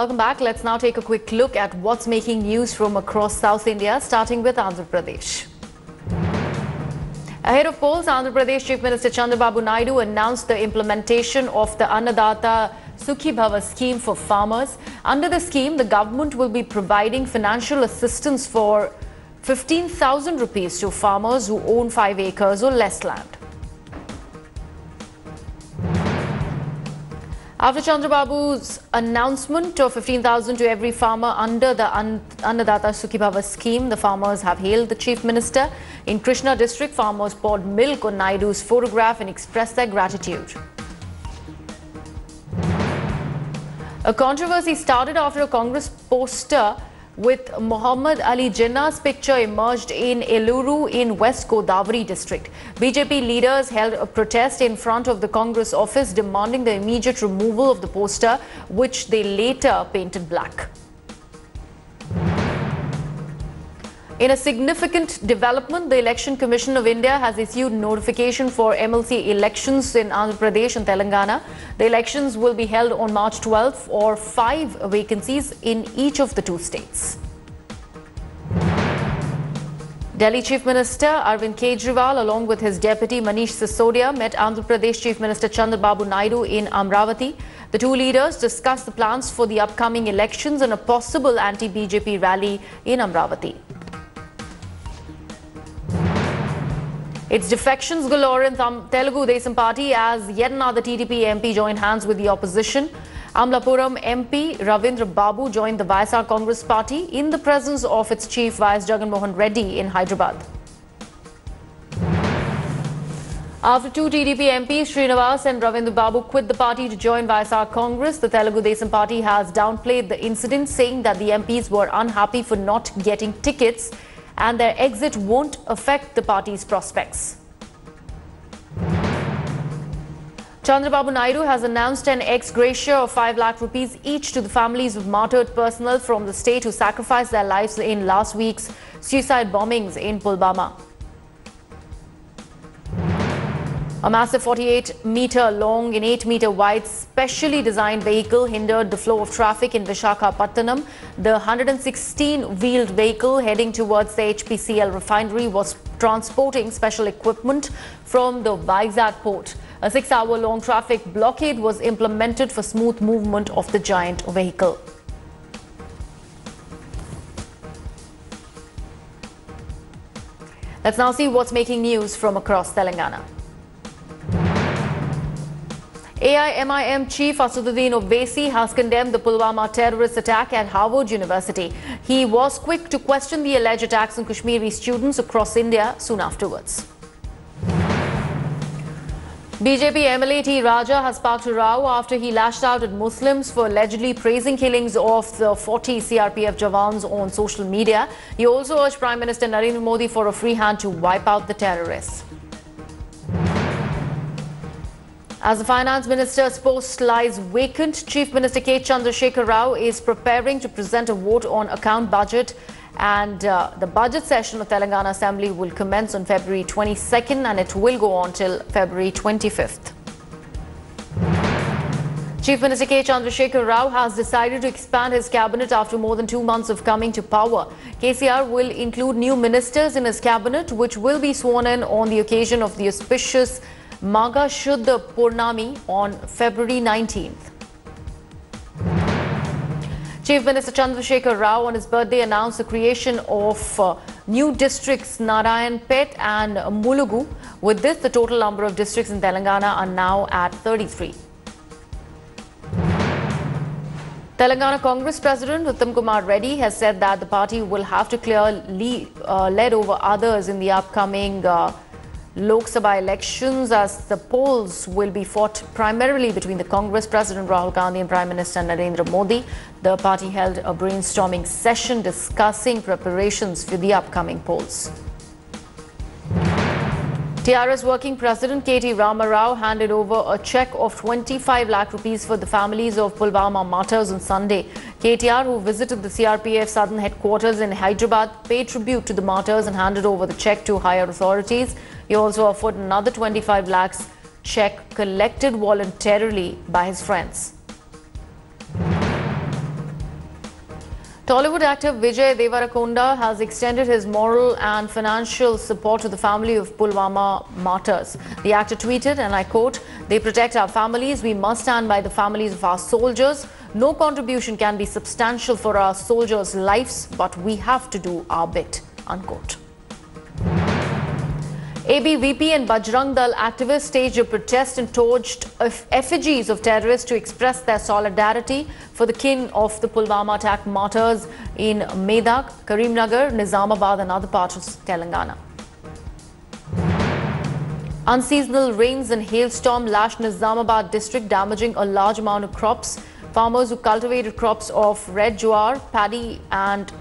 Welcome back. Let's now take a quick look at what's making news from across South India, starting with Andhra Pradesh. Ahead of polls, Andhra Pradesh Chief Minister Chandrababu Naidu announced the implementation of the Annadata Sukhi Bhava scheme for farmers. Under the scheme, the government will be providing financial assistance for 15,000 rupees to farmers who own 5 acres or less land. After Chandrababu's announcement of 15,000 to every farmer under the Annadata Sukhi Bhava scheme, the farmers have hailed the Chief Minister. In Krishna district, farmers poured milk on Naidu's photograph and expressed their gratitude. A controversy started after a Congress poster with Muhammad Ali Jinnah's picture emerged in Eluru in West Godavari district. BJP leaders held a protest in front of the Congress office demanding the immediate removal of the poster, which they later painted black. In a significant development, the Election Commission of India has issued notification for MLC elections in Andhra Pradesh and Telangana. The elections will be held on March 12 for 5 vacancies in each of the 2 states. Delhi Chief Minister Arvind Kejriwal, along with his deputy Manish Sisodia, met Andhra Pradesh Chief Minister Chandrababu Naidu in Amravati. The 2 leaders discussed the plans for the upcoming elections and a possible anti-BJP rally in Amravati. It's defections galore in Telugu Desam Party as yet another TDP MP joined hands with the opposition. Amlapuram MP Ravindra Babu joined the YSR Congress Party in the presence of its chief YS Jagan Mohan Reddy in Hyderabad. After 2 TDP MPs, Srinivas and Ravindra Babu quit the party to join YSR Congress, the Telugu Desam Party has downplayed the incident, saying that the MPs were unhappy for not getting tickets and their exit won't affect the party's prospects. Chandrababu Naidu has announced an ex gratia of 5 lakh rupees each to the families of martyred personnel from the state who sacrificed their lives in last week's suicide bombings in Pulwama. A massive 48-meter long and 8-meter wide specially designed vehicle hindered the flow of traffic in Visakhapatnam. The 116-wheeled vehicle heading towards the HPCL refinery was transporting special equipment from the Vizag port. A 6-hour-long traffic blockade was implemented for smooth movement of the giant vehicle. Let's now see what's making news from across Telangana. AIMIM Chief Asaduddin Owaisi has condemned the Pulwama terrorist attack at Harvard University. He was quick to question the alleged attacks on Kashmiri students across India soon afterwards. BJP MLA T. Raja has sparked a row after he lashed out at Muslims for allegedly praising killings of the 40 CRPF JAWANS on social media. He also urged Prime Minister Narendra Modi for a free hand to wipe out the terrorists. As the Finance Minister's post lies vacant, Chief Minister K. Chandrasekhar Rao is preparing to present a vote on account budget, and the budget session of Telangana Assembly will commence on February 22nd and it will go on till February 25th. Chief Minister K. Chandrasekhar Rao has decided to expand his cabinet after more than 2 months of coming to power. KCR will include new ministers in his cabinet, which will be sworn in on the occasion of the auspicious Magha Shuddha Purnami on February 19th. Chief Minister Chandrasekhar Rao on his birthday announced the creation of new districts Narayanpet and Mulugu. With this, the total number of districts in Telangana are now at 33. Telangana Congress President Uttam Kumar Reddy has said that the party will have to clear lead over others in the upcoming Lok Sabha elections, as the polls will be fought primarily between the Congress President Rahul Gandhi and Prime Minister Narendra Modi. The party held a brainstorming session discussing preparations for the upcoming polls. TYRE's working president KT Rama Rao handed over a check of 25 lakh rupees for the families of Pulwama martyrs on Sunday. KTR, who visited the CRPF southern headquarters in Hyderabad, paid tribute to the martyrs and handed over the check to higher authorities. He also offered another 25 lakhs check collected voluntarily by his friends. Tollywood actor Vijay Devarakonda has extended his moral and financial support to the family of Pulwama martyrs. The actor tweeted, and I quote, "They protect our families. We must stand by the families of our soldiers. No contribution can be substantial for our soldiers' lives, but we have to do our bit." Unquote. ABVP and Bajrang Dal activists staged a protest and torched effigies of terrorists to express their solidarity for the kin of the Pulwama attack martyrs in Medak, Karimnagar, Nizamabad and other parts of Telangana. Unseasonal rains and hailstorm lashed Nizamabad district, damaging a large amount of crops. Farmers who cultivated crops of red jowar, paddy and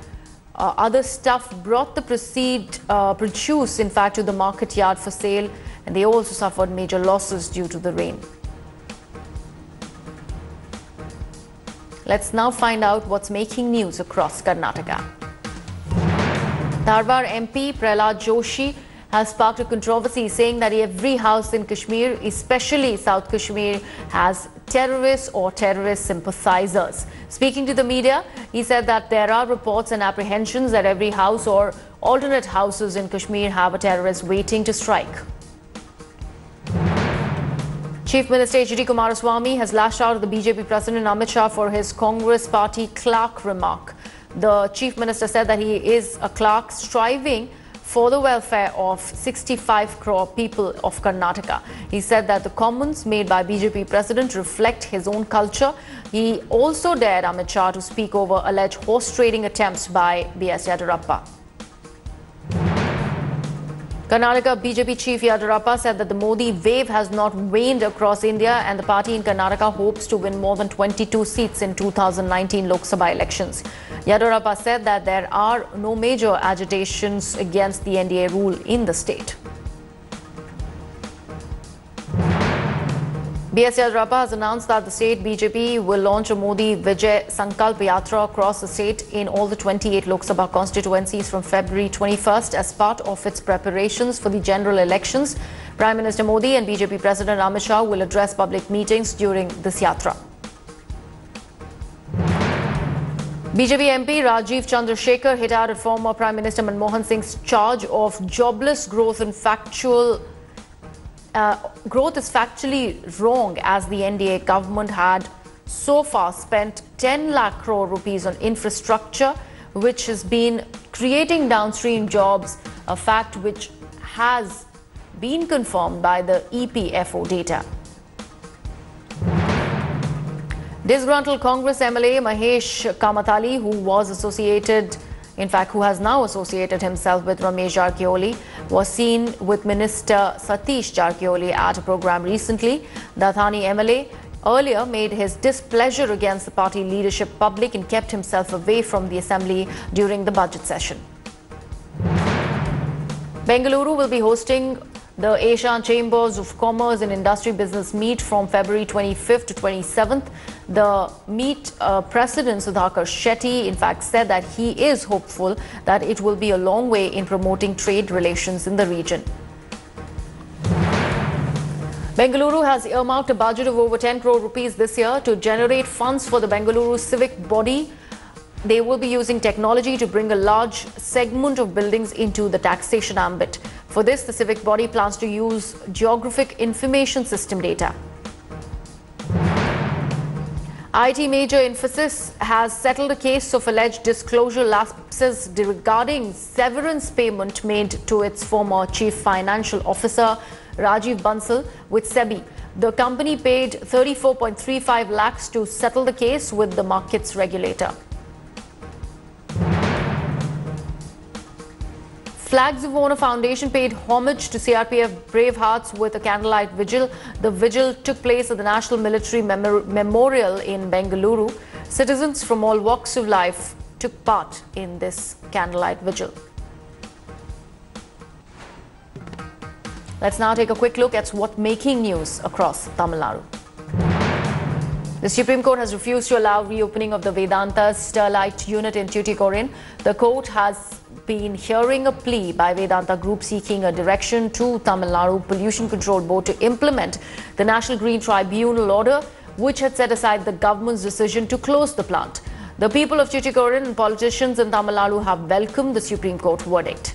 other stuff brought the produce, in fact, to the market yard for sale, and they also suffered major losses due to the rain. Let's now find out what's making news across Karnataka. Dharwad MP Prahlad Joshi has sparked a controversy, saying that every house in Kashmir, especially South Kashmir, has terrorists or terrorist sympathizers. Speaking to the media, he said that there are reports and apprehensions that every house or alternate houses in Kashmir have a terrorist waiting to strike. Chief Minister H.D. Kumaraswamy has lashed out at the BJP President Amit Shah for his Congress party clerk remark. The Chief Minister said that he is a clerk striving for the welfare of 65 crore people of Karnataka. He said that the comments made by BJP President reflect his own culture. He also dared Amit Shah to speak over alleged horse trading attempts by B.S. Yediyurappa. Karnataka BJP Chief Yediyurappa said that the Modi wave has not waned across India and the party in Karnataka hopes to win more than 22 seats in 2019 Lok Sabha elections. Yediyurappa said that there are no major agitations against the NDA rule in the state. B.S. Yediyurappa has announced that the state BJP will launch a Modi Vijay Sankalp Yatra across the state in all the 28 Lok Sabha constituencies from February 21st as part of its preparations for the general elections. Prime Minister Modi and BJP President Amit Shah will address public meetings during this yatra. BJP MP Rajiv Chandrasekhar hit out at former Prime Minister Manmohan Singh's charge of jobless growth and growth is factually wrong, as the NDA government had so far spent 10 lakh crore rupees on infrastructure, which has been creating downstream jobs, a fact which has been confirmed by the EPFO data. Disgruntled Congress MLA Mahesh Kamatali, who has now associated himself with Ramesh Jarkioli, was seen with Minister Satish Jarkioli at a program recently. The Thani MLA earlier made his displeasure against the party leadership public and kept himself away from the assembly during the budget session. Bengaluru will be hosting the Asian Chambers of Commerce and Industry Business Meet from February 25th to 27th. The meet President Sudhakar Shetty, in fact, said that he is hopeful that it will be a long way in promoting trade relations in the region. Bengaluru has earmarked a budget of over 10 crore rupees this year to generate funds for the Bengaluru civic body. They will be using technology to bring a large segment of buildings into the taxation ambit. For this, the civic body plans to use geographic information system data. IT major Infosys has settled a case of alleged disclosure lapses regarding severance payment made to its former chief financial officer Rajiv Bansal with SEBI. The company paid 34.35 lakhs to settle the case with the markets regulator. Flags of Honor Foundation paid homage to CRPF bravehearts with a candlelight vigil. The vigil took place at the National Military Memorial in Bengaluru. Citizens from all walks of life took part in this candlelight vigil. Let's now take a quick look at what's making news across Tamil Nadu. The Supreme Court has refused to allow reopening of the Vedanta's Sterlite unit in Tuticorin. The court has been hearing a plea by Vedanta Group seeking a direction to Tamil Nadu Pollution Control Board to implement the National Green Tribunal order, which had set aside the government's decision to close the plant. The people of Tuticorin and politicians in Tamil Nadu have welcomed the Supreme Court verdict.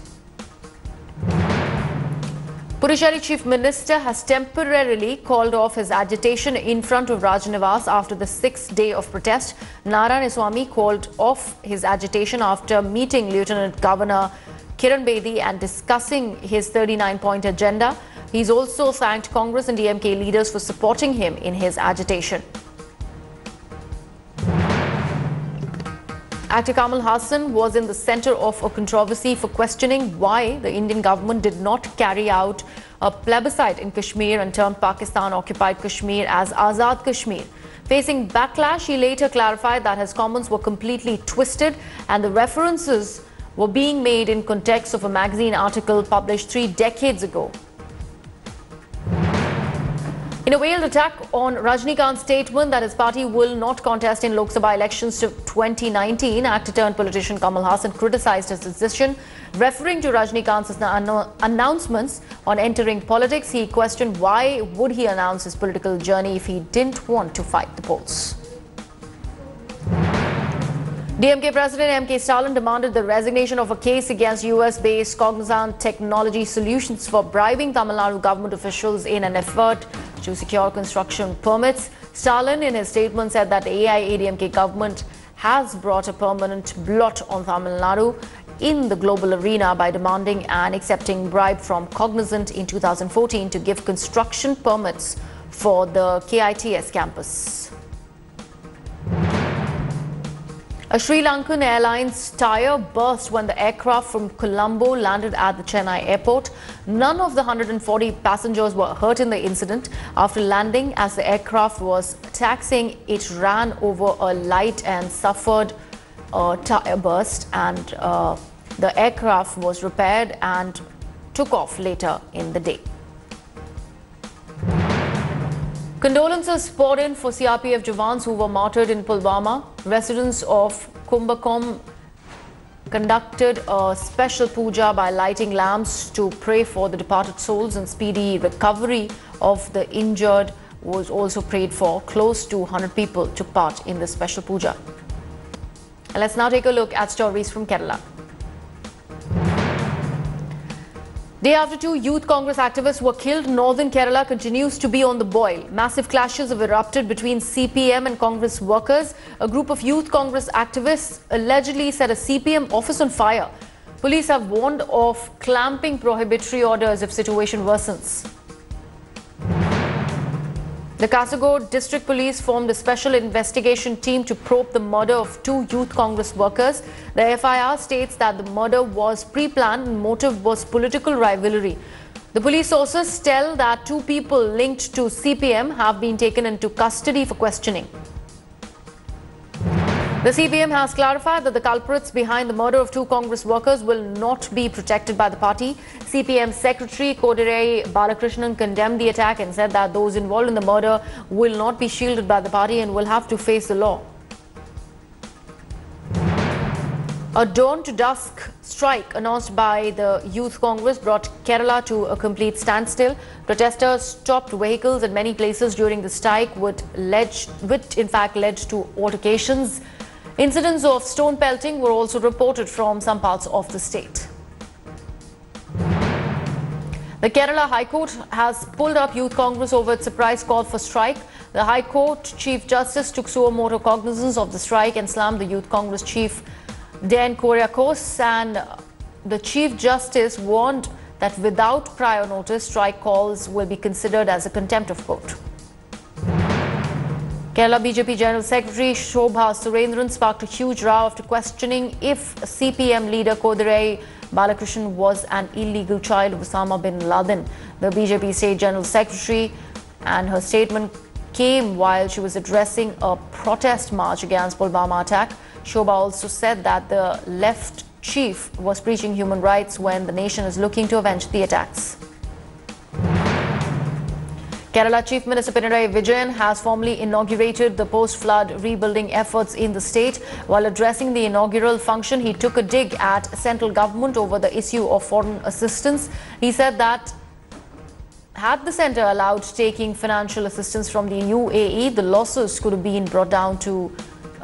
Puducherry Chief Minister has temporarily called off his agitation in front of Rajnivas after the 6th day of protest. Narayanaswamy called off his agitation after meeting Lieutenant Governor Kiran Bedi and discussing his 39-point agenda. He's also thanked Congress and DMK leaders for supporting him in his agitation. Actor Kamal Haasan was in the center of a controversy for questioning why the Indian government did not carry out a plebiscite in Kashmir and termed Pakistan-occupied Kashmir as Azad Kashmir. Facing backlash, he later clarified that his comments were completely twisted and the references were being made in context of a magazine article published 3 decades ago. In a veiled attack on Rajnikant's statement that his party will not contest in Lok Sabha elections to 2019, actor-turned-politician Kamal Haasan criticized his decision. Referring to Rajnikant's announcements on entering politics, he questioned why would he announce his political journey if he didn't want to fight the polls. DMK President M.K. Stalin demanded the resignation of a case against US-based Cognizant Technology Solutions for bribing Tamil Nadu government officials in an effort to secure construction permits. Stalin, in his statement, said that the AIADMK government has brought a permanent blot on Tamil Nadu in the global arena by demanding and accepting bribe from Cognizant in 2014 to give construction permits for the KITS campus. A Sri Lankan Airlines tire burst when the aircraft from Colombo landed at the Chennai airport. None of the 140 passengers were hurt in the incident. After landing, as the aircraft was taxiing, it ran over a light and suffered a tire burst, and the aircraft was repaired and took off later in the day. Condolences poured in for CRPF JAWANS who were martyred in Pulwama. Residents of Kumbakom conducted a special puja by lighting lamps to pray for the departed souls, and speedy recovery of the injured was also prayed for. Close to 100 people took part in this special puja. And let's now take a look at stories from Kerala. Day after 2 youth Congress activists were killed, northern Kerala continues to be on the boil. Massive clashes have erupted between CPM and Congress workers. A group of youth Congress activists allegedly set a CPM office on fire. Police have warned of clamping prohibitory orders if situation worsens. The Kasaragod District Police formed a special investigation team to probe the murder of 2 youth Congress workers. The FIR states that the murder was pre-planned and motive was political rivalry. The police sources tell that 2 people linked to CPM have been taken into custody for questioning. The CPM has clarified that the culprits behind the murder of 2 Congress workers will not be protected by the party. CPM Secretary Kodirei Balakrishnan condemned the attack and said that those involved in the murder will not be shielded by the party and will have to face the law. A dawn to dusk strike announced by the Youth Congress brought Kerala to a complete standstill. Protesters stopped vehicles at many places during the strike, which in fact led to altercations. Incidents of stone pelting were also reported from some parts of the state. The Kerala High Court has pulled up Youth Congress over its surprise call for strike. The High Court Chief Justice took suo motu cognizance of the strike and slammed the Youth Congress Chief Dan Koryakos, and the Chief Justice warned that without prior notice, strike calls will be considered as a contempt of court. Kerala BJP General Secretary Shobha Surendran sparked a huge row after questioning if CPM leader Kodirei Balakrishnan was an illegal child of Osama bin Laden. The BJP State General Secretary, and her statement came while she was addressing a protest march against Pulwama attack. Shobha also said that the left chief was preaching human rights when the nation is looking to avenge the attacks. Kerala Chief Minister Pinarayi Vijayan has formally inaugurated the post-flood rebuilding efforts in the state. While addressing the inaugural function, he took a dig at central government over the issue of foreign assistance. He said that had the centre allowed taking financial assistance from the UAE, the losses could have been brought down to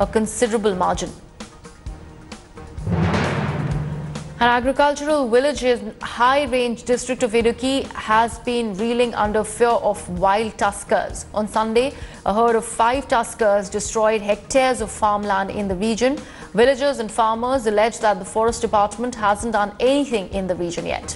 a considerable margin. An agricultural village in High Range district of Idukki has been reeling under fear of wild tuskers. On Sunday, a herd of 5 tuskers destroyed hectares of farmland in the region. Villagers and farmers allege that the forest department hasn't done anything in the region yet.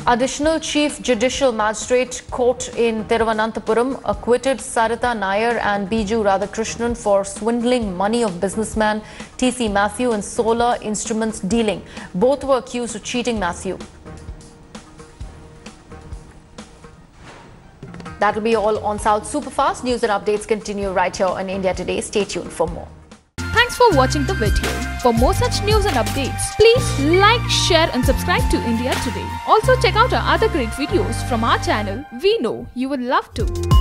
Additional Chief Judicial Magistrate Court in Thiruvananthapuram acquitted Sarita Nair and Biju Radhakrishnan for swindling money of businessman T.C. Matthew in solar instruments dealing. Both were accused of cheating Matthew. That will be all on South Superfast. News and updates continue right here on India Today. Stay tuned for more. Thanks for watching the video. For more such news and updates, please like, share and subscribe to India Today. Also check out our other great videos from our channel. We know you will love to.